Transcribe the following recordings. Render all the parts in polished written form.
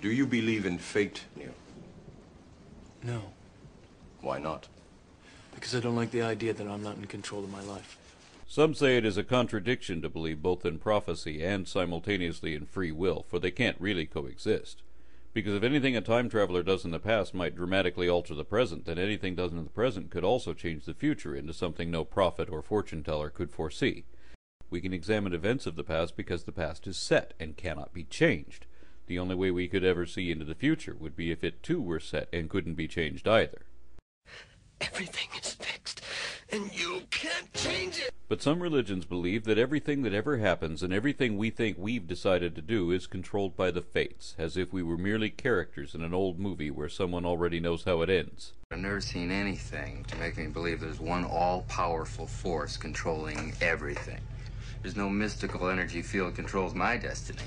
Do you believe in fate, Neil? No, Why not? because I don't like the idea that I'm not in control of my life. Some say it is a contradiction to believe both in prophecy and simultaneously in free will, for they can't really coexist. Because if anything a time traveler does in the past might dramatically alter the present, then anything done in the present could also change the future into something no prophet or fortune teller could foresee. We can examine events of the past because the past is set and cannot be changed. The only way we could ever see into the future would be if it too were set and couldn't be changed either. Everything is fixed, and you can't change it. But some religions believe that everything that ever happens and everything we think we've decided to do is controlled by the fates, as if we were merely characters in an old movie where someone already knows how it ends. I've never seen anything to make me believe there's one all-powerful force controlling everything. There's no mystical energy field controls my destiny.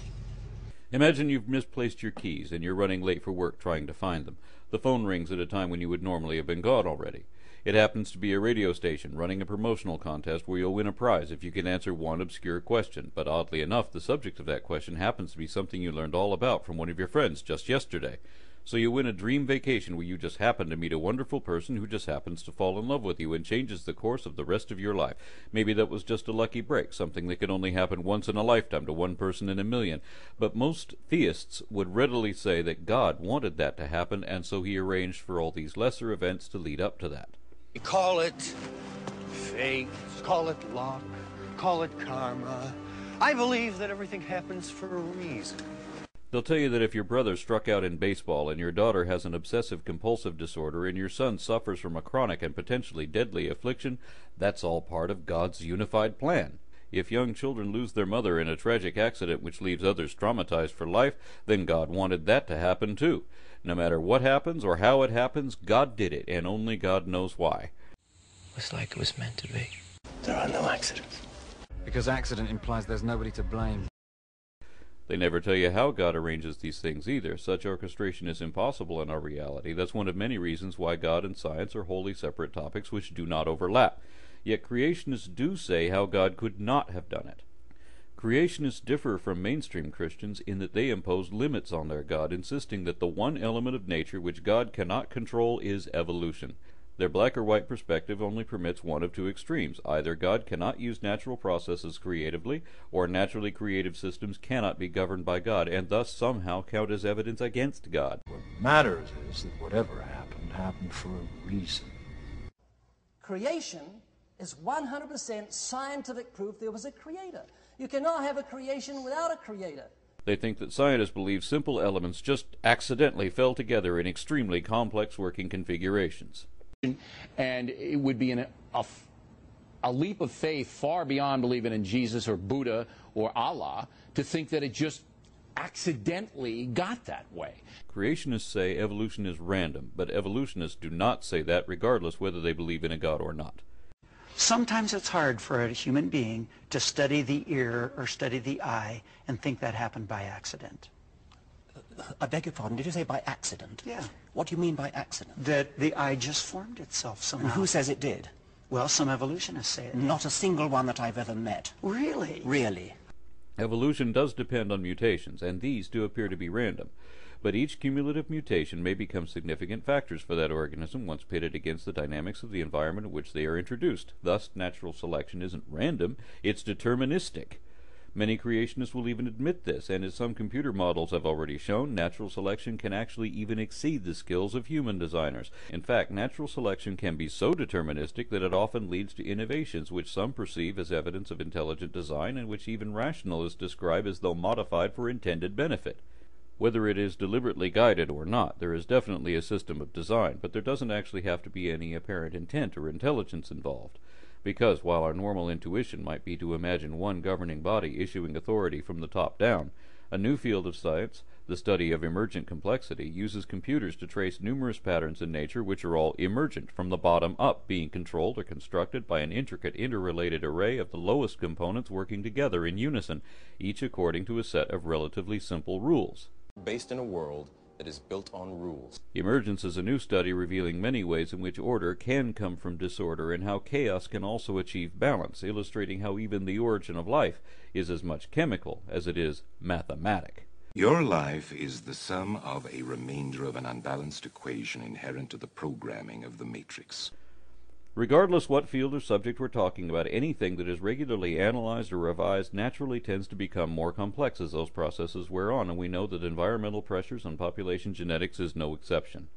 Imagine you've misplaced your keys and you're running late for work trying to find them. The phone rings at a time when you would normally have been gone already. It happens to be a radio station running a promotional contest where you'll win a prize if you can answer one obscure question, but oddly enough, the subject of that question happens to be something you learned all about from one of your friends just yesterday. So you win a dream vacation where you just happen to meet a wonderful person who just happens to fall in love with you and changes the course of the rest of your life. Maybe that was just a lucky break, something that could only happen once in a lifetime to one person in a million. But most theists would readily say that God wanted that to happen, and so he arranged for all these lesser events to lead up to that. You call it fate, call it luck, call it karma. I believe that everything happens for a reason. They'll tell you that if your brother struck out in baseball and your daughter has an obsessive-compulsive disorder and your son suffers from a chronic and potentially deadly affliction, that's all part of God's unified plan. If young children lose their mother in a tragic accident which leaves others traumatized for life, then God wanted that to happen too. No matter what happens or how it happens, God did it, and only God knows why. It's like it was meant to be. There are no accidents. Because accident implies there's nobody to blame. They never tell you how God arranges these things either. Such orchestration is impossible in our reality. That's one of many reasons why God and science are wholly separate topics which do not overlap. Yet creationists do say how God could not have done it. Creationists differ from mainstream Christians in that they impose limits on their God, insisting that the one element of nature which God cannot control is evolution. Their black or white perspective only permits one of two extremes. Either God cannot use natural processes creatively, or naturally creative systems cannot be governed by God, and thus somehow count as evidence against God. What matters is that whatever happened for a reason. Creation is 100% scientific proof there was a creator. You cannot have a creation without a creator. They think that scientists believe simple elements just accidentally fell together in extremely complex working configurations. And it would be a leap of faith far beyond believing in Jesus or Buddha or Allah to think that it just accidentally got that way. Creationists say evolution is random, but evolutionists do not say that regardless whether they believe in a God or not. Sometimes it's hard for a human being to study the ear or study the eye and think that happened by accident. I beg your pardon, did you say by accident? Yeah. What do you mean by accident? That the eye just formed itself somehow. And who says it did? Well, some evolutionists say it did. Not a single one that I've ever met. Really? Really. Evolution does depend on mutations, and these do appear to be random. But each cumulative mutation may become significant factors for that organism once pitted against the dynamics of the environment in which they are introduced. Thus, natural selection isn't random, it's deterministic. Many creationists will even admit this, and as some computer models have already shown, natural selection can actually even exceed the skills of human designers. In fact, natural selection can be so deterministic that it often leads to innovations which some perceive as evidence of intelligent design and which even rationalists describe as though modified for intended benefit. Whether it is deliberately guided or not, there is definitely a system of design, but there doesn't actually have to be any apparent intent or intelligence involved. Because while our normal intuition might be to imagine one governing body issuing authority from the top down, a new field of science, the study of emergent complexity, uses computers to trace numerous patterns in nature which are all emergent, from the bottom up, being controlled or constructed by an intricate interrelated array of the lowest components working together in unison, each according to a set of relatively simple rules. Based in a world that is built on rules. Emergence is a new study revealing many ways in which order can come from disorder and how chaos can also achieve balance, illustrating how even the origin of life is as much chemical as it is mathematic. Your life is the sum of a remainder of an unbalanced equation inherent to the programming of the Matrix. Regardless what field or subject we're talking about, anything that is regularly analyzed or revised naturally tends to become more complex as those processes wear on, and we know that environmental pressures on population genetics is no exception.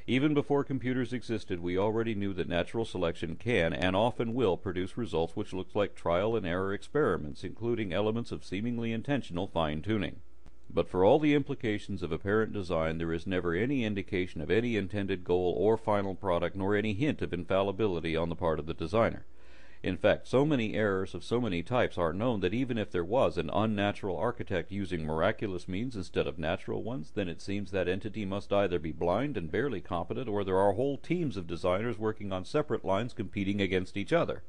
Even before computers existed, we already knew that natural selection can, and often will, produce results which look like trial and error experiments, including elements of seemingly intentional fine-tuning. But for all the implications of apparent design, there is never any indication of any intended goal or final product, nor any hint of infallibility on the part of the designer. In fact, so many errors of so many types are known that even if there was an unnatural architect using miraculous means instead of natural ones, then it seems that entity must either be blind and barely competent, or there are whole teams of designers working on separate lines competing against each other.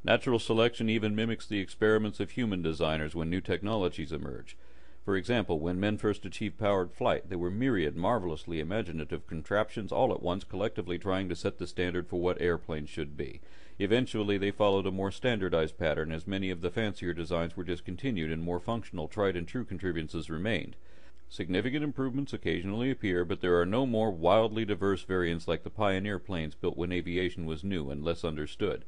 Natural selection even mimics the experiments of human designers when new technologies emerge. For example, when men first achieved powered flight, there were myriad marvelously imaginative contraptions all at once collectively trying to set the standard for what airplanes should be. Eventually they followed a more standardized pattern, as many of the fancier designs were discontinued and more functional tried-and-true contrivances remained. Significant improvements occasionally appear, but there are no more wildly diverse variants like the pioneer planes built when aviation was new and less understood.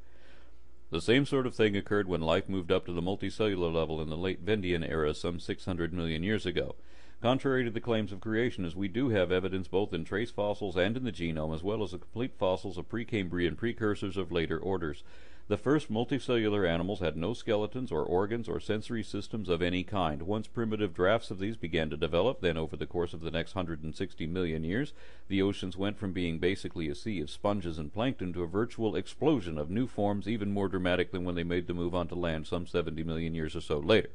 The same sort of thing occurred when life moved up to the multicellular level in the late Vendian era some 600 million years ago. Contrary to the claims of creationists, we do have evidence both in trace fossils and in the genome, as well as the complete fossils of Precambrian precursors of later orders. The first multicellular animals had no skeletons or organs or sensory systems of any kind. Once primitive drafts of these began to develop, then over the course of the next 160 million years, the oceans went from being basically a sea of sponges and plankton to a virtual explosion of new forms, even more dramatic than when they made the move onto land some 70 million years or so later.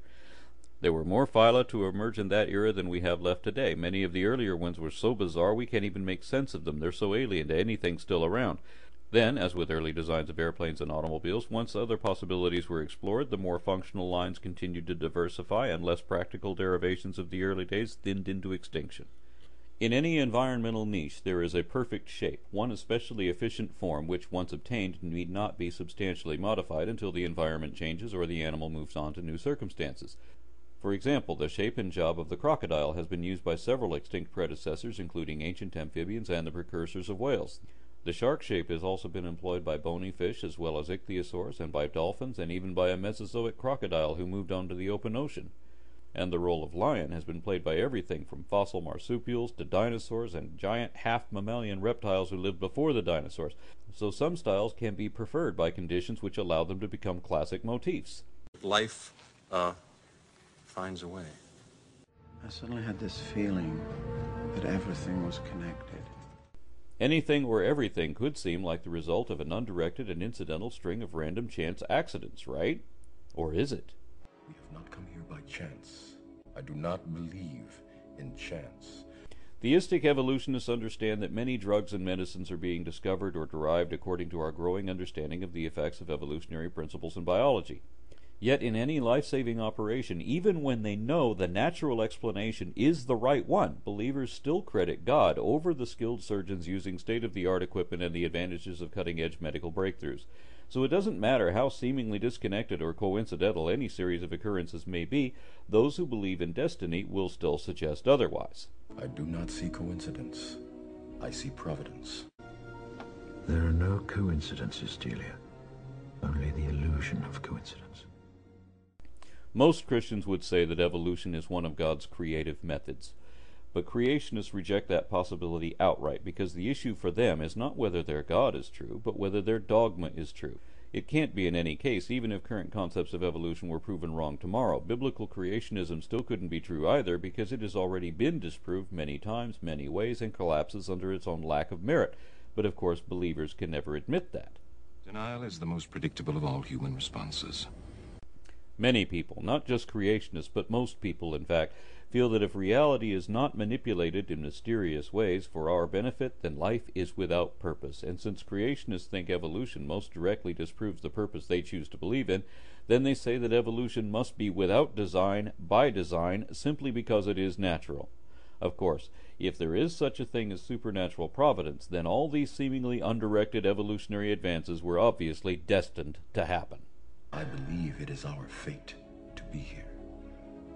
There were more phyla to emerge in that era than we have left today. Many of the earlier ones were so bizarre we can't even make sense of them. They're so alien to anything still around. Then, as with early designs of airplanes and automobiles, once other possibilities were explored, the more functional lines continued to diversify, and less practical derivations of the early days thinned into extinction. In any environmental niche there is a perfect shape, one especially efficient form, which once obtained need not be substantially modified until the environment changes or the animal moves on to new circumstances. For example, the shape and job of the crocodile has been used by several extinct predecessors, including ancient amphibians and the precursors of whales. The shark shape has also been employed by bony fish as well as ichthyosaurs, and by dolphins, and even by a Mesozoic crocodile who moved on to the open ocean. And the role of lion has been played by everything from fossil marsupials to dinosaurs and giant half-mammalian reptiles who lived before the dinosaurs. So some styles can be preferred by conditions which allow them to become classic motifs. Life, finds a way. I suddenly had this feeling that everything was connected. Anything or everything could seem like the result of an undirected and incidental string of random chance accidents, right? Or is it? We have not come here by chance. I do not believe in chance. Theistic evolutionists understand that many drugs and medicines are being discovered or derived according to our growing understanding of the effects of evolutionary principles in biology. Yet in any life-saving operation, even when they know the natural explanation is the right one, believers still credit God over the skilled surgeons using state-of-the-art equipment and the advantages of cutting-edge medical breakthroughs. So it doesn't matter how seemingly disconnected or coincidental any series of occurrences may be, those who believe in destiny will still suggest otherwise. I do not see coincidence. I see providence. There are no coincidences, Delia. Only the illusion of coincidence. Most Christians would say that evolution is one of God's creative methods. But creationists reject that possibility outright, because the issue for them is not whether their God is true, but whether their dogma is true. It can't be in any case, even if current concepts of evolution were proven wrong tomorrow. Biblical creationism still couldn't be true either, because it has already been disproved many times, many ways, and collapses under its own lack of merit. But of course, believers can never admit that. Denial is the most predictable of all human responses. Many people, not just creationists, but most people, in fact, feel that if reality is not manipulated in mysterious ways for our benefit, then life is without purpose. And since creationists think evolution most directly disproves the purpose they choose to believe in, then they say that evolution must be without design, by design, simply because it is natural. Of course, if there is such a thing as supernatural providence, then all these seemingly undirected evolutionary advances were obviously destined to happen. I believe it is our fate to be here.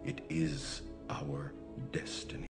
It is our destiny.